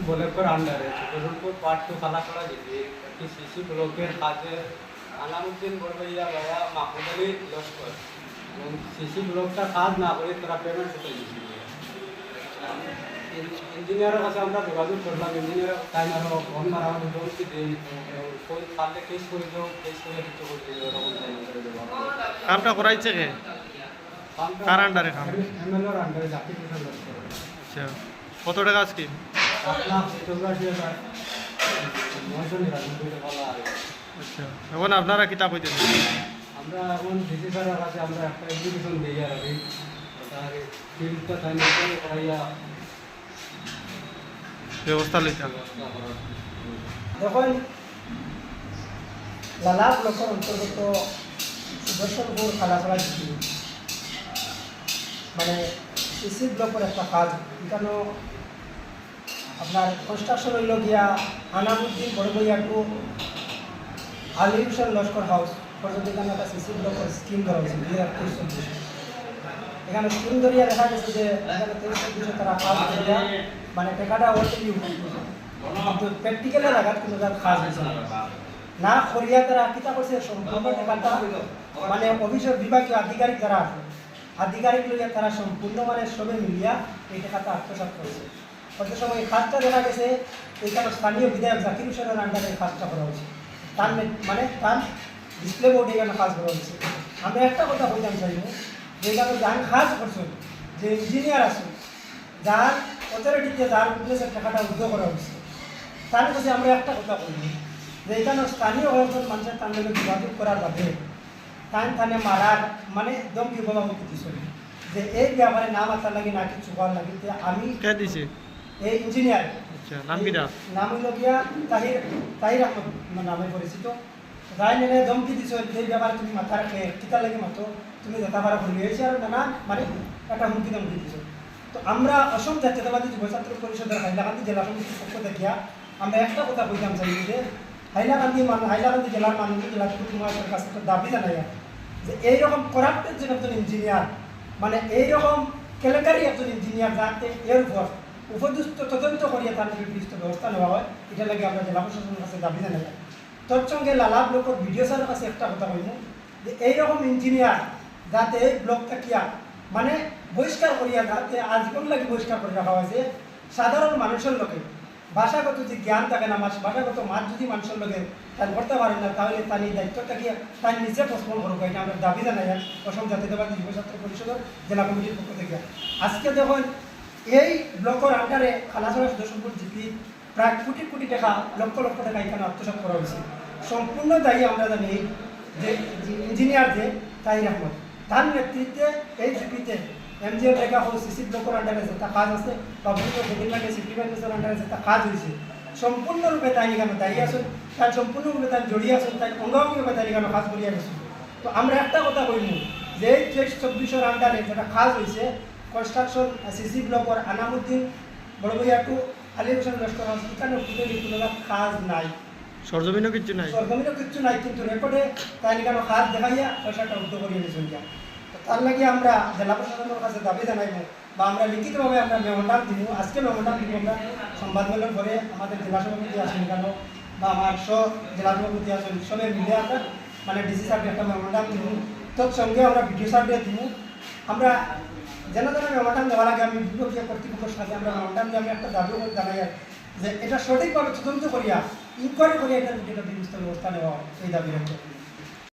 ব্লকের আন্ডারে ছোটরুলপুর পার্ট 2 খালাপাড়া যেতে একটি সিসি ব্লকের কাজে আলামউদ্দিন বড়ভাইয়া বাবা মাহমুদ আলী লস্কর এবং সিসি ব্লকটা কাজ না করে তারা পেমেন্ট করতে দিয়েছিল। ইঞ্জিনিয়ারের কাছে আমরা যোগাযোগ করলাম, ইঞ্জিনিয়ার তাই আরও ফোন মারা বলছি দিই পারলে কেস করে দেও, কেস করে কিছু করে দিই ওরকম কামটা করাইছে কে? কার আন্ডারে কাম? এমএলএর আন্ডারে জাকির হোসেন লস্কর। আচ্ছা, কত টাকা স্কিম? 8,84,999 টাকা। আচ্ছা, এখন আপনারা কিতা কইতেছেন? আমরা এখন ডিসি স্যারের কাছে আমরা একটা এডুকেশন দিই আর কি তার ফিল্ডটা তাই করাইয়া ব্যবস্থা লইতে দেখুন, লালা ব্লকের অন্তর্গত সুদর্শনপুর খালাপাড়া দিকে মানে সিসি ব্লকের একটা কাজ এখানে আপনার কনস্ট্রাকশন হইল গিয়া আনামুদ্দিন বড়বইয়া টু আলী হোসেন লস্কর হাউস পর্যন্ত এখানে একটা সিসি ব্লকের স্কিম ধরা হয়েছে 2023-24। এখানে স্কিম ধরিয়া দেখা গেছে যে এখানে 23-24 তারা কাজ করিয়া মানে টাকাটা অলরেডি কিন্তু প্র্যাকটিক্যালে লাগাত কিন্তু তার কাজ হয়েছে না করিয়া তারা কিতা করছে সম্পূর্ণ টাকাটা মানে অফিসের বিভাগীয় আধিকারিক যারা আছে আধিকারিক লইয়া তারা সম্পূর্ণ মানে সবে মিলিয়া এই টাকাটা আত্মসাৎ করেছে। কত সময় কাজটা দেখা গেছে এইখানে স্থানীয় বিধায়ক জাকির হোসেনের আন্ডারে কাজটা করা হয়েছে, তার মানে তার ডিসপ্লে বোর্ডে এখানে কাজ করা হয়েছে। আমরা একটা কথা বলতাম চাইব যে এখানে যান কাজ করছেন যে ইঞ্জিনিয়ার আছেন যার অথরিটিতে যার উদ্দেশ্যে টাকাটা উদ্যোগ করা হয়েছে তার কাছে আমরা একটা কথা বলি যে এখানে স্থানীয় অঞ্চল মানুষের তার লগে যোগাযোগ করার বাদে তানে মারার মানে দমকি বলামুখী দিছিল যে এই ব্যাপারে নাম আসার লাগে না কিছু করার লাগে আমি দিছে এই ইঞ্জিনিয়ার। আচ্ছা, নাম কিটা? নাম হইল গিয়া তাহির আহমদ নামে পরিচিত। তাই নেনে দমকি দিছ এই ব্যাপারে তুমি মাথা রাখে টিকা লাগে মাত্র তুমি যথাবার ভুলি হয়েছে আর নানা মানে একটা হুমকি দমকি দিছ। তো আমরা অসম জাতীয়তাবাদী যুব ছাত্র পরিষদের হাইলাকান্দি জেলা সমিতির পক্ষ দেখিয়া আমরা একটা কথা বলতাম চাই যে হাইলাকান্দি জেলার মাননীয় জেলা মহাশয়ের কাছে একটা দাবি জানাইয়া যে এইরকম করাপ্টেড যে একজন ইঞ্জিনিয়ার মানে এইরকম কেলেঙ্কারি একজন ইঞ্জিনিয়ার যাতে এর উপর উপযুক্ত তদন্ত করিয়া তার নির্দিষ্ট ব্যবস্থা নেওয়া হয়, এটা লাগে আমরা জেলা প্রশাসনের কাছে দাবি জানাই। তৎসঙ্গে লালা ব্লকের বিডিও স্যারের কাছে একটা কথা বলব যে এইরকম ইঞ্জিনিয়ার যাতে এই ব্লকটা কিয়া মানে বহিষ্কার করিয়া যাতে আজীবন লাগে বহিষ্কার করে রাখা হয় যে সাধারণ মানুষের লোকে ভাষাগত যে জ্ঞান থাকে না ভাষাগত মাছ যদি মানুষের লোকে তার করতে পারে না তাহলে তার এই দায়িত্বটা গিয়ে তার নিজে পোস্টপোন করবো, এটা আমরা দাবি জানাই অসম জাতীয়তাবাদী যুব ছাত্র পরিষদের জেলা কমিটির পক্ষ থেকে। আজকে দেখুন এই ব্লকের আন্ডারে খালাছড়া সুদর্শনপুর জিপি প্রায় কোটি কোটি টাকা লক্ষ লক্ষ টাকা এখানে আত্মসাৎ করা হয়েছে। সম্পূর্ণ দায়ী আমরা জানি যে ইঞ্জিনিয়ার যে তাহির আহমদ তার নেতৃত্বে এই জিপিতে এমজিএম রেখা হোক সিসি ব্লকের আন্ডারে যেটা কাজ আছে বা বিভিন্ন সিটি ম্যানেজার আন্ডারে যেটা কাজ হয়েছে সম্পূর্ণরূপে তাই এখানে দায়ী আসুন, তার সম্পূর্ণরূপে তার জড়িয়ে আসুন, তাই অঙ্গাঙ্গিভাবে তাই এখানে কাজ করিয়া গেছেন। তো আমরা একটা কথা বলব যে এই 23-24 আন্ডারে যেটা কাজ হয়েছে কনস্ট্রাকশন সিসি ব্লকের আনামুদ্দিন বড়বইয়া টু আলী হোসেন লস্কর হাউস এখানে ফুটেলি কোনো কাজ নাই, সরজমিনও কিচ্ছু নাই, সরজমিনও কিচ্ছু নাই, কিন্তু রেকর্ডে তাই এখানে কাজ দেখাইয়া পয়সাটা উদ্যোগ করিয়ে নিয়েছেন। তার লাগে আমরা জেলা প্রশাসনের কাছে দাবি জানাইব বা আমরা লিখিতভাবে আমরা মেমোরান্ডাম দিব। আজকে মেমোরান্ডাম দিব আমরা সংবাদমেলের পরে আমাদের জেলা সভাপতি আসেন কেন বা আমার জেলা সভাপতি আসেন সবে মিলে আমরা মানে ডিসি সাহেবকে একটা মেমোরান্ডাম দিব, তৎসঙ্গে আমরা বিডিও সাহেবকে দিব। আমরা যেন মেমোরান্ডাম দেওয়ার আগে আমি বিভাগীয় কর্তৃপক্ষের সাথে আমরা মেমোরান্ডাম দিয়ে আমি একটা দাবি জানাই যে এটা সঠিকভাবে তদন্ত করিয়া ইনকোয়ারি করিয়া এটা ব্যবস্থা নেওয়া হয়, এই দাবি রাখবো।